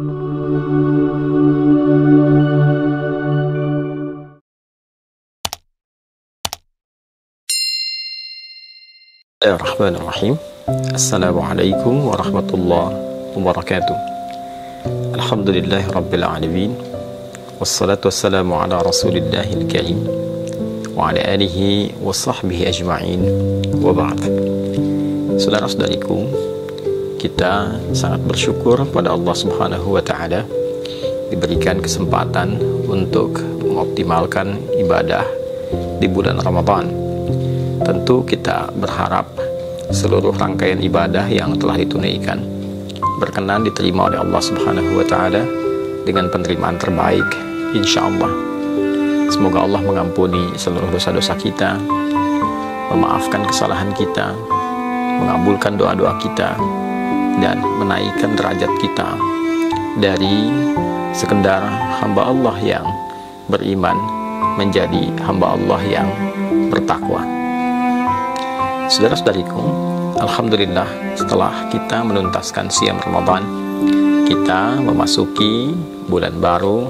Bismillahirrahmanirrahim. Assalamualaikum warahmatullahi wabarakatuh. Alhamdulillahi rabbil alamin. Wassalatu wassalamu ala rasulillahil karim wa ala alihi wa sahbihi ajma'in wa ba'd. Saudara-saudariku, kita sangat bersyukur pada Allah Subhanahu wa ta'ala diberikan kesempatan untuk mengoptimalkan ibadah di bulan Ramadan. Tentu kita berharap seluruh rangkaian ibadah yang telah ditunaikan berkenan diterima oleh Allah Subhanahu wa ta'ala dengan penerimaan terbaik, insya Allah. Semoga Allah mengampuni seluruh dosa-dosa kita, memaafkan kesalahan kita, mengabulkan doa-doa kita, dan menaikkan derajat kita dari sekedar hamba Allah yang beriman menjadi hamba Allah yang bertakwa. Saudara-saudariku, alhamdulillah setelah kita menuntaskan siam Ramadan, kita memasuki bulan baru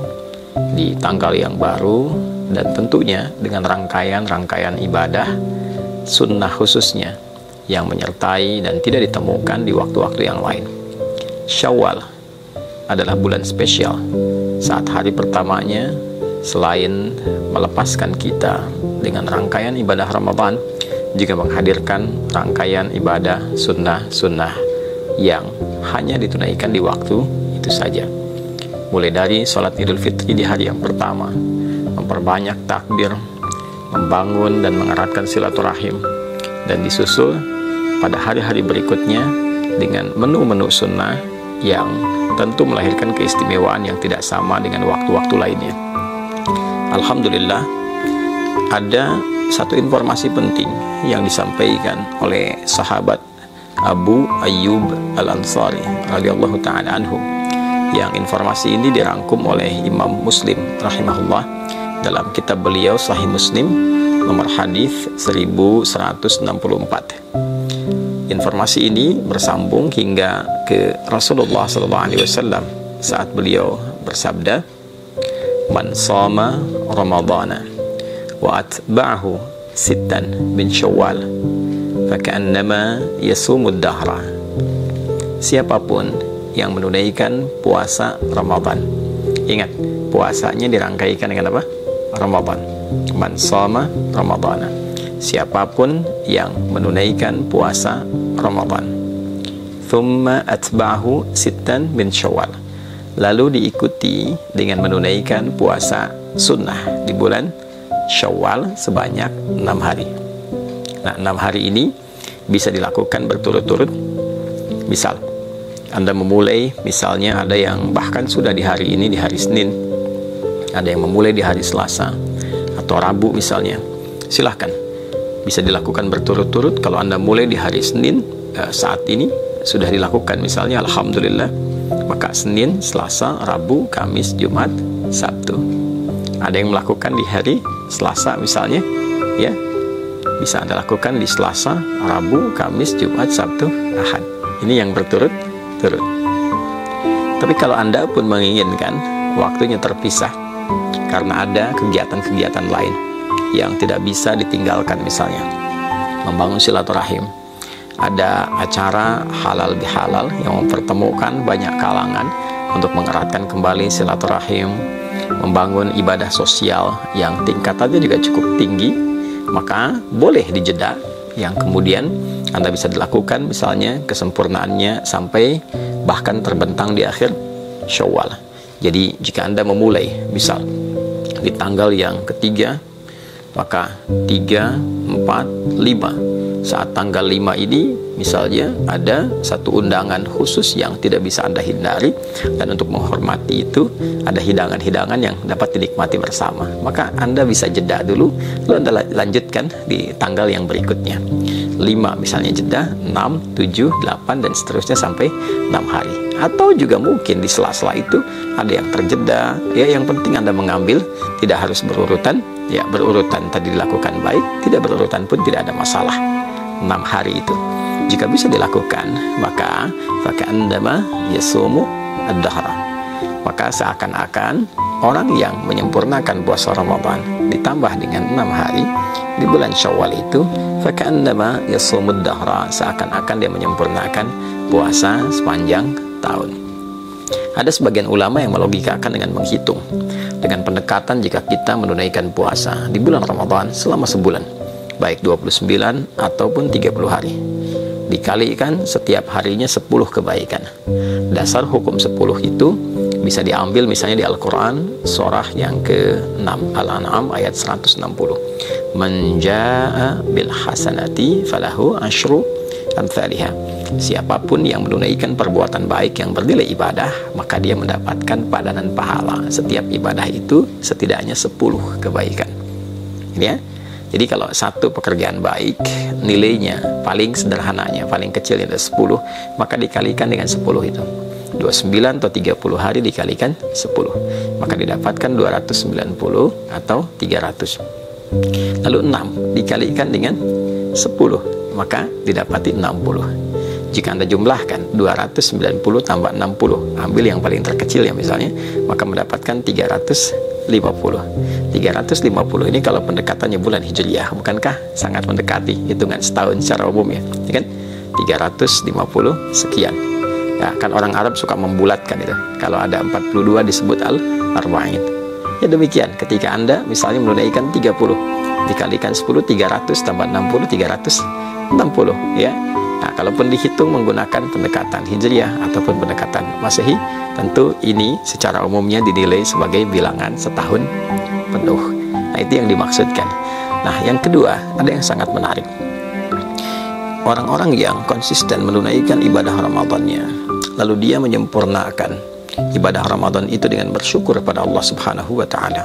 di tanggal yang baru, dan tentunya dengan rangkaian-rangkaian ibadah sunnah khususnya yang menyertai dan tidak ditemukan di waktu-waktu yang lain. Syawal adalah bulan spesial. Saat hari pertamanya, selain melepaskan kita dengan rangkaian ibadah Ramadan, juga menghadirkan rangkaian ibadah sunnah-sunnah yang hanya ditunaikan di waktu itu saja. Mulai dari sholat Idul Fitri di hari yang pertama, memperbanyak takbir, membangun dan mengeratkan silaturahim, dan disusul pada hari-hari berikutnya dengan menu-menu sunnah yang tentu melahirkan keistimewaan yang tidak sama dengan waktu-waktu lainnya. Alhamdulillah, ada satu informasi penting yang disampaikan oleh sahabat Abu Ayyub Al-Ansari radhiyallahu ta'ala anhu, yang informasi ini dirangkum oleh Imam Muslim rahimahullah dalam kitab beliau Sahih Muslim nomor hadis 1164. Informasi ini bersambung hingga ke Rasulullah SAW saat beliau bersabda, "Man shama Ramadana wa atba'ahu sittan min Syawal faka'annama yasumud dahra." Siapapun yang menunaikan puasa Ramadan, ingat, puasanya dirangkaikan dengan apa? Ramadan. Man shama Ramadana. Siapapun yang menunaikan puasa Ramadan, thumma atba'ahu sittan min Syawal, lalu diikuti dengan menunaikan puasa sunnah di bulan Syawal sebanyak 6 hari. Nah, 6 hari ini bisa dilakukan berturut-turut. Misal, Anda memulai, misalnya ada yang bahkan sudah di hari ini, di hari Senin, ada yang memulai di hari Selasa atau Rabu misalnya. Silahkan, bisa dilakukan berturut-turut. Kalau Anda mulai di hari Senin, saat ini sudah dilakukan misalnya, alhamdulillah, maka Senin, Selasa, Rabu, Kamis, Jumat, Sabtu. Ada yang melakukan di hari Selasa misalnya, ya, bisa Anda lakukan di Selasa, Rabu, Kamis, Jumat, Sabtu, Ahad. Ini yang berturut-turut. Tapi kalau Anda pun menginginkan waktunya terpisah karena ada kegiatan-kegiatan lain yang tidak bisa ditinggalkan, misalnya membangun silaturahim, ada acara halal bihalal yang mempertemukan banyak kalangan untuk mengeratkan kembali silaturahim, membangun ibadah sosial yang tingkatannya juga cukup tinggi, maka boleh dijeda yang kemudian Anda bisa dilakukan, misalnya kesempurnaannya sampai bahkan terbentang di akhir Syawal. Jadi jika Anda memulai misal di tanggal yang ketiga, maka 3, 4, 5, saat tanggal 5 ini misalnya ada satu undangan khusus yang tidak bisa Anda hindari, dan untuk menghormati itu ada hidangan-hidangan yang dapat dinikmati bersama, maka Anda bisa jeda dulu, lalu Anda lanjutkan di tanggal yang berikutnya. 5 misalnya jeda, 6, 7, 8 dan seterusnya sampai 6 hari. Atau juga mungkin di sela-sela itu ada yang terjeda, ya, yang penting Anda mengambil, tidak harus berurutan, ya, berurutan tadi dilakukan baik, tidak berurutan pun tidak ada masalah. 6 hari itu jika bisa dilakukan, maka faka'annama yasumu ad-dahra, Maka seakan-akan orang yang menyempurnakan puasa Ramadan ditambah dengan 6 hari di bulan Syawal itu, faka'annama yasumud dahra, seakan-akan dia menyempurnakan puasa sepanjang tahun. Ada sebagian ulama yang melogikakan dengan menghitung, dengan pendekatan jika kita menunaikan puasa di bulan Ramadan selama sebulan, baik 29 ataupun 30 hari, dikalikan setiap harinya 10 kebaikan. Dasar hukum 10 itu bisa diambil misalnya di Al-Quran surah yang ke-6 Al-An'am ayat 160. Man jaa'a bil hasanati falahu asyru amsalihha. Siapapun yang menunaikan perbuatan baik yang bernilai ibadah, maka dia mendapatkan padanan pahala. Setiap ibadah itu setidaknya 10 kebaikan. Ya. Jadi kalau satu pekerjaan baik nilainya paling sederhananya, paling kecilnya ada 10, maka dikalikan dengan 10 itu. 29 atau 30 hari dikalikan 10, maka didapatkan 290 atau 300. Lalu 6 dikalikan dengan 10, maka didapati 60. Jika Anda jumlahkan 290 tambah 60, ambil yang paling terkecil ya misalnya, maka mendapatkan 350. 350 ini kalau pendekatannya bulan Hijriyah, bukankah sangat mendekati hitungan setahun secara umum ya kan? 350 sekian. Ya, kan orang Arab suka membulatkan itu. Kalau ada 42 disebut al-arba'in. Ya demikian, ketika Anda misalnya menunaikan 30, dikalikan 10, 300 tambah 60, 360 ya. Nah, kalaupun dihitung menggunakan pendekatan Hijriyah ataupun pendekatan Masehi, tentu ini secara umumnya dinilai sebagai bilangan setahun penuh. Nah, itu yang dimaksudkan. Nah, yang kedua, ada yang sangat menarik. Orang-orang yang konsisten menunaikan ibadah Ramadannya, lalu dia menyempurnakan ibadah Ramadan itu dengan bersyukur pada Allah Subhanahu wa taala.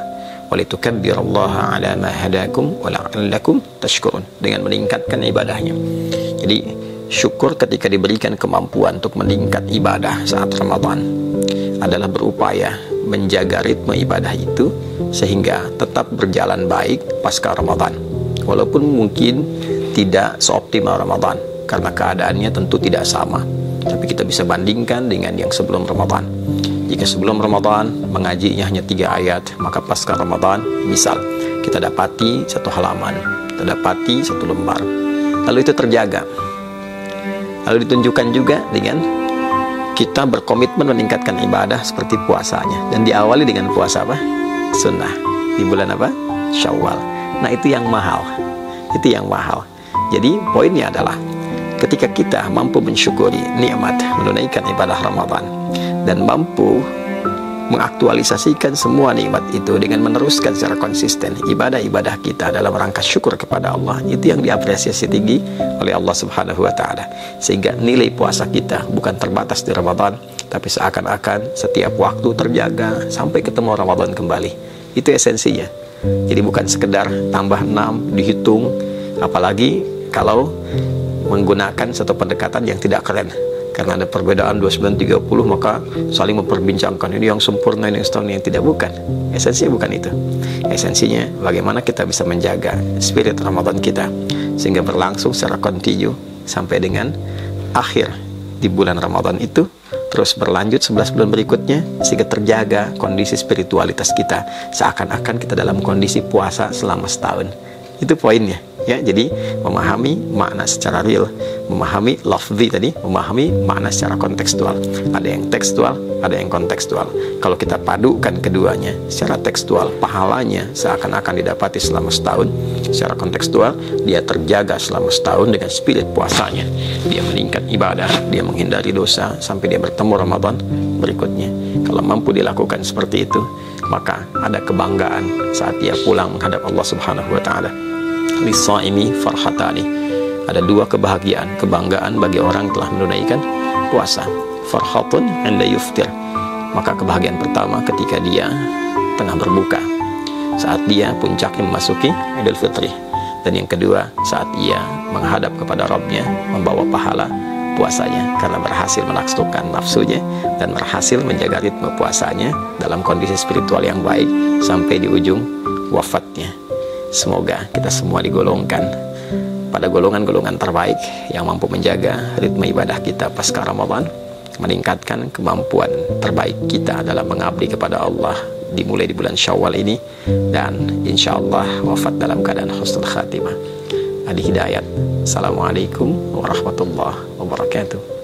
Walitukabbirullaha ala ma hadakum wa la'allakum tashkurun, dengan meningkatkan ibadahnya. Jadi syukur ketika diberikan kemampuan untuk meningkat ibadah saat Ramadan adalah berupaya menjaga ritme ibadah itu sehingga tetap berjalan baik pasca Ramadan, walaupun mungkin tidak seoptimal Ramadan karena keadaannya tentu tidak sama, tapi kita bisa bandingkan dengan yang sebelum Ramadan. Jika sebelum Ramadan mengajinya hanya 3 ayat, maka pasca Ramadan misal kita dapati 1 halaman, kita dapati 1 lembar, lalu itu terjaga. Lalu ditunjukkan juga dengan kita berkomitmen meningkatkan ibadah seperti puasanya, dan diawali dengan puasa apa? Sunnah di bulan apa? Syawal. Nah, itu yang mahal. Itu yang mahal. Jadi poinnya adalah ketika kita mampu mensyukuri nikmat menunaikan ibadah Ramadan dan mampu mengaktualisasikan semua nikmat itu dengan meneruskan secara konsisten ibadah-ibadah kita dalam rangka syukur kepada Allah, itu yang diapresiasi tinggi oleh Allah Subhanahu wa taala, sehingga nilai puasa kita bukan terbatas di Ramadan, tapi seakan-akan setiap waktu terjaga sampai ketemu Ramadan kembali. Itu esensinya. Jadi bukan sekedar tambah 6 dihitung, apalagi kalau menggunakan satu pendekatan yang tidak keren. Karena ada perbedaan 29-30, maka saling memperbincangkan ini yang sempurna, ini yang tidak, bukan. Esensinya bukan itu. Esensinya bagaimana kita bisa menjaga spirit Ramadan kita sehingga berlangsung secara kontinu sampai dengan akhir di bulan Ramadan itu, terus berlanjut 11 bulan berikutnya, sehingga terjaga kondisi spiritualitas kita seakan-akan kita dalam kondisi puasa selama setahun. Itu poinnya ya. Jadi memahami makna secara real, memahami lafzi tadi, memahami makna secara kontekstual. Ada yang tekstual, ada yang kontekstual. Kalau kita padukan keduanya, secara tekstual pahalanya seakan-akan didapati selama setahun, secara kontekstual dia terjaga selama setahun dengan spirit puasanya, dia meningkat ibadah, dia menghindari dosa sampai dia bertemu Ramadan berikutnya. Kalau mampu dilakukan seperti itu, maka ada kebanggaan saat dia pulang menghadap Allah Subhanahu wa taala. Lisaimi farhatani, ada 2 kebahagiaan, kebanggaan bagi orang yang telah menunaikan puasa. Farhatun 'inda yuftir, maka kebahagiaan pertama ketika dia tengah berbuka, saat dia puncaknya memasuki Idul Fitri, dan yang kedua saat ia menghadap kepada Rabbnya membawa pahala puasanya karena berhasil menaklukkan nafsunya dan berhasil menjaga ritme puasanya dalam kondisi spiritual yang baik sampai di ujung wafatnya. Semoga kita semua digolongkan pada golongan-golongan terbaik yang mampu menjaga ritme ibadah kita pasca Ramadan. meningkatkan kemampuan terbaik kita dalam mengabdi kepada Allah dimulai di bulan Syawal ini, dan insya Allah wafat dalam keadaan husnul khatimah. Adi Hidayat. Assalamualaikum warahmatullahi wabarakatuh.